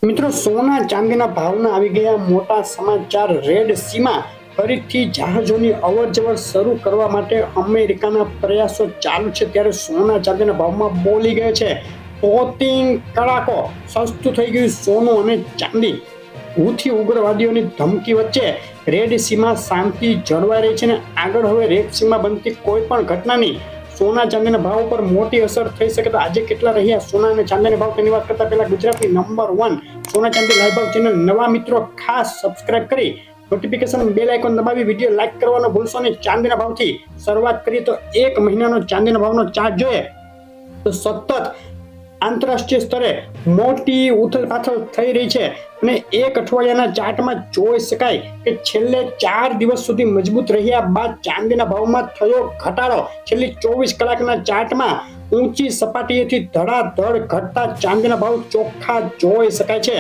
મિત્રો, સોના ચાંદીના ભાવના આવી ગયા મોટા સમાચાર। રેડ સીમાં ફરીથી જહાજોની અવરજવર શરૂ કરવા માટે અમેરિકાના પ્રયાસો ચાલુ છે, ત્યારે સોના ચાંદીના ભાવમાં બોલી ગયો છે તોતિંગ કડાકો। સસ્તું થઈ ગયું સોનું અને ચાંદી। હુથી ઉગ્રવાદીઓની ધમકી વચ્ચે રેડ સીમાં શાંતિ જળવાઈ રહી છે અને આગળ હવે રેડ સીમાં બનતી કોઈ પણ ઘટનાની સોના ચાંદીના ભાવ પર મોટી અસર થઈ શકે। તો આજે કેટલા રહ્યા સોના અને ચાંદીના ભાવ તેની વાત કરતા પહેલા ગુજરાતની નંબર 1 સોના ચાંદી લાઈવ ભાવ ચેનલ નવા મિત્રો ખાસ સબસ્ક્રાઇબ કરી નોટિફિકેશન બેલ આઇકોન દબાવી વિડીયો લાઈક કરવાનો ભૂલશો નહીં। ચાંદીના ભાવથી શરૂઆત કરીએ તો એક મહિનાનો ચાંદીના ભાવનો ચાર્ટ જોઈએ તો સતત આંતરરાષ્ટ્રીય સ્તરે મોટી ઉથલપાથલ થઈ રહી છે અને એક અઠવાડિયાના ચાર્ટમાં જોઈ શકાય કે છેલ્લે 4 દિવસ સુધી મજબૂત રહ્યા બાદ ચાંદીના ભાવમાં થયો ઘટાડો। છેલ્લી 24 કલાકના ચાર્ટમાં ઊંચી સપાટીએથી ધડાધડ ઘટતા ચાંદીના ભાવ ચોખ્ખા જોઈ શકાય છે।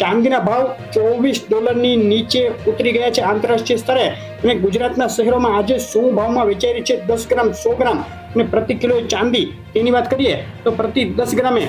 ચાંદીના ભાવ $24 નીચે ઉતરી ગયા છે આંતરરાષ્ટ્રીય સ્તરે અને ગુજરાતના શહેરોમાં આજે શું ભાવમાં વેચાઈ રહી છે 10 ગ્રામ 100 ગ્રામ અને પ્રતિ કિલો ચાંદી તેની વાત કરીએ તો પ્રતિ 10 ગ્રામે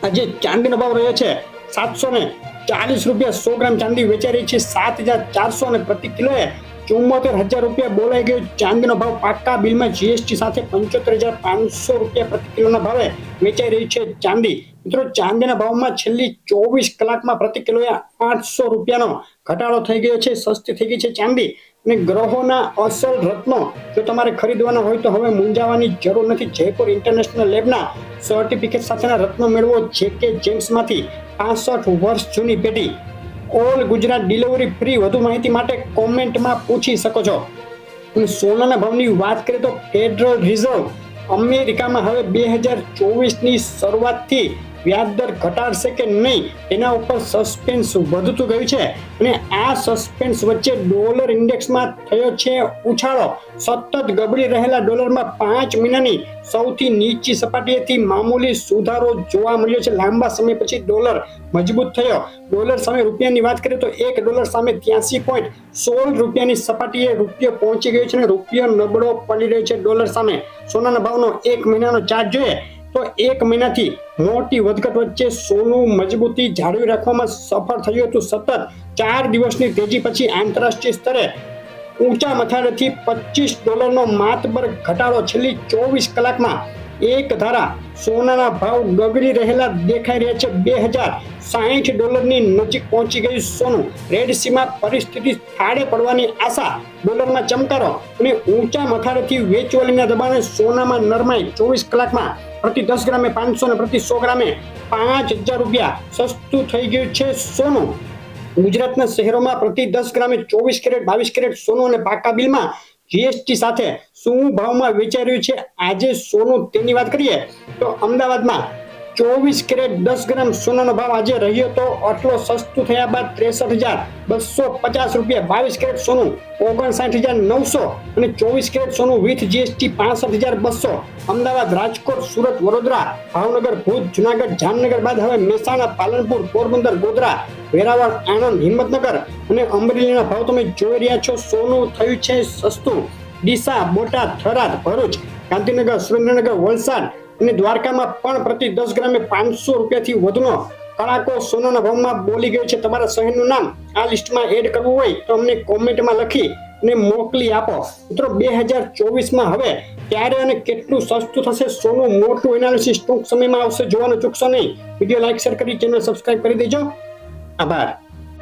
આજે ચાંદીનો ભાવ રહ્યો છે $740। 100 ગ્રામ ચાંદી વેચાઈ રહી છે 7,400 અને પ્રતિ કિલોએ $74,000 બોલાઈ ગયો। ચાંદીનો ભાવ પાક્કા બિલમાં જીએસટી સાથે $75,500 પ્રતિ કિલોના ભાવે વેચાઈ રહી છે ચાંદી। મિત્રો, ચાંદીના ભાવમાં છેલ્લી 24 કલાકમાં પ્રતિ કિલોએ $800નો ઘટાડો થઈ ગયો છે। સસ્તી થઈ ગઈ છે ચાંદી અને ગ્રહોના અસલ રત્નો જો તમારે ખરીદવાના હોય તો હવે મૂંઝાવાની જરૂર નથી। જયપુર ઇન્ટરનેશનલ લેબના સર્ટિફિકેટ સાથેના રત્નો મેળવો જેકે જેમ્સમાંથી 65 વર્ષ જૂની પેઢી। All Gujarat delivery free. વધુ માહિતી માટે કોમેન્ટમાં પૂછી શકો છો। અને સોનાના ભાવની વાત કરીએ તો ફેડરલ રિઝર્વ અમેરિકામાં હવે 2024ની શરૂઆતથી વ્યાજદર ઘટાડશે કે નહીં તેના ઉપર સસ્પેન્સ વધતું ગયું છે અને આ સસ્પેન્સ વચ્ચે ડોલર ઇન્ડેક્સમાં થયો છે ઉછાળો। સતત ગબડી રહેલા ડોલરમાં 5 મહિનાની સૌથી નીચી સપાટીએથી મામૂલી સુધારો જોવા મળ્યો છે। લાંબા સમય પછી ડોલર મજબૂત થયો। ડોલર સામે રૂપિયાની વાત કરીએ તો $1 સામે 83.16 સપાટીએ રૂપિયો પહોંચી ગયો છે અને રૂપિયો નબળો પડી રહ્યો છે ડોલર સામે। સોનાના ભાવનો એક મહિનાનો ચાર્ટ જોઈએ તો એક મહિનાથી મોટી વધઘટ વચ્ચે સોનું મજબૂતી જાળવી રાખવામાં સફળ થયું હતું। સતત 4 દિવસની તેજી પછી આંતરરાષ્ટ્રીય સ્તરે ઊંચા મથાળેથી $25નો માતબર ઘટાડો। છેલ્લી 24 કલાકમાં એક ધારા સોનાના ભાવ ગગડી રહેલા દેખાઈ રહ્યા છે। $2,060ની નજીક પહોંચી ગયું સોનું। રેડ સીમાં પરિસ્થિતિ થાળે પડવાની આશા, ડોલરમાં ચમકારો અને ઊંચા મથાળેથી વેચવાલીના દબાણે સોનામાં નરમાઈ। 24 કલાકમાં પ્રતિ 10 ગ્રામે 500 અને પ્રતિ 100 ગ્રામે $5,000 સસ્તું થઈ ગયું છે સોનું। ગુજરાતના શહેરોમાં પ્રતિ 10 ગ્રામે 24 કેરેટ 22 કેરેટ સોનું અને પાકા બિલમાં જીએસટી સાથે શું ભાવમાં વેચાઈ રહ્યું છે આજે સોનું તેની વાત કરીએ તો અમદાવાદમાં 24 કેરેટ 10 ગ્રામ સોનાનો ભાવ આજે રહ્યો તો આટલો સસ્તું થયા બાદ $63,250। 22 કેરેટ સોનું 59,900 અને 24 કેરેટ સોનું વિથ જીએસટી 65,200। અમદાવાદ, રાજકોટ, સુરત, વડોદરા, ભાવનગર, ભુજ, જુનાગઢ, જામનગર બાદ હવે મહેસાણા, પાલનપુર, પોરબંદર, ગોધરા, વેરાવળ, આણંદ, હિંમતનગર અને અમરેલીના ભાવ તમે જોઈ રહ્યા છો। સોનું થયું છે સસ્તું। ડીસા, બોટાદ, થરાદ, ભરૂચ, ગાંધીનગર, સુરેન્દ્રનગર, વલસાડ અને દ્વારકામાં પણ પ્રતિ 10 ગ્રામે $500થી વધુનો કડાકો સોનાના ભાવમાં બોલી ગયો છે। તમારા શહેરનું નામ આ લિસ્ટમાં એડ કરવું હોય તો અમને કોમેન્ટમાં લખી અને મોકલી આપો। મિત્રો, 2024માં હવે ક્યારે અને કેટલું સસ્તું થશે સોનું મોટું એનાલિસિસ ટૂંક સમયમાં આવશે, જોવાનું ચૂકશો નહીં। વિડીયો લાઈક શેર કરી ચેનલ સબસ્ક્રાઇબ કરી દેજો। આભાર।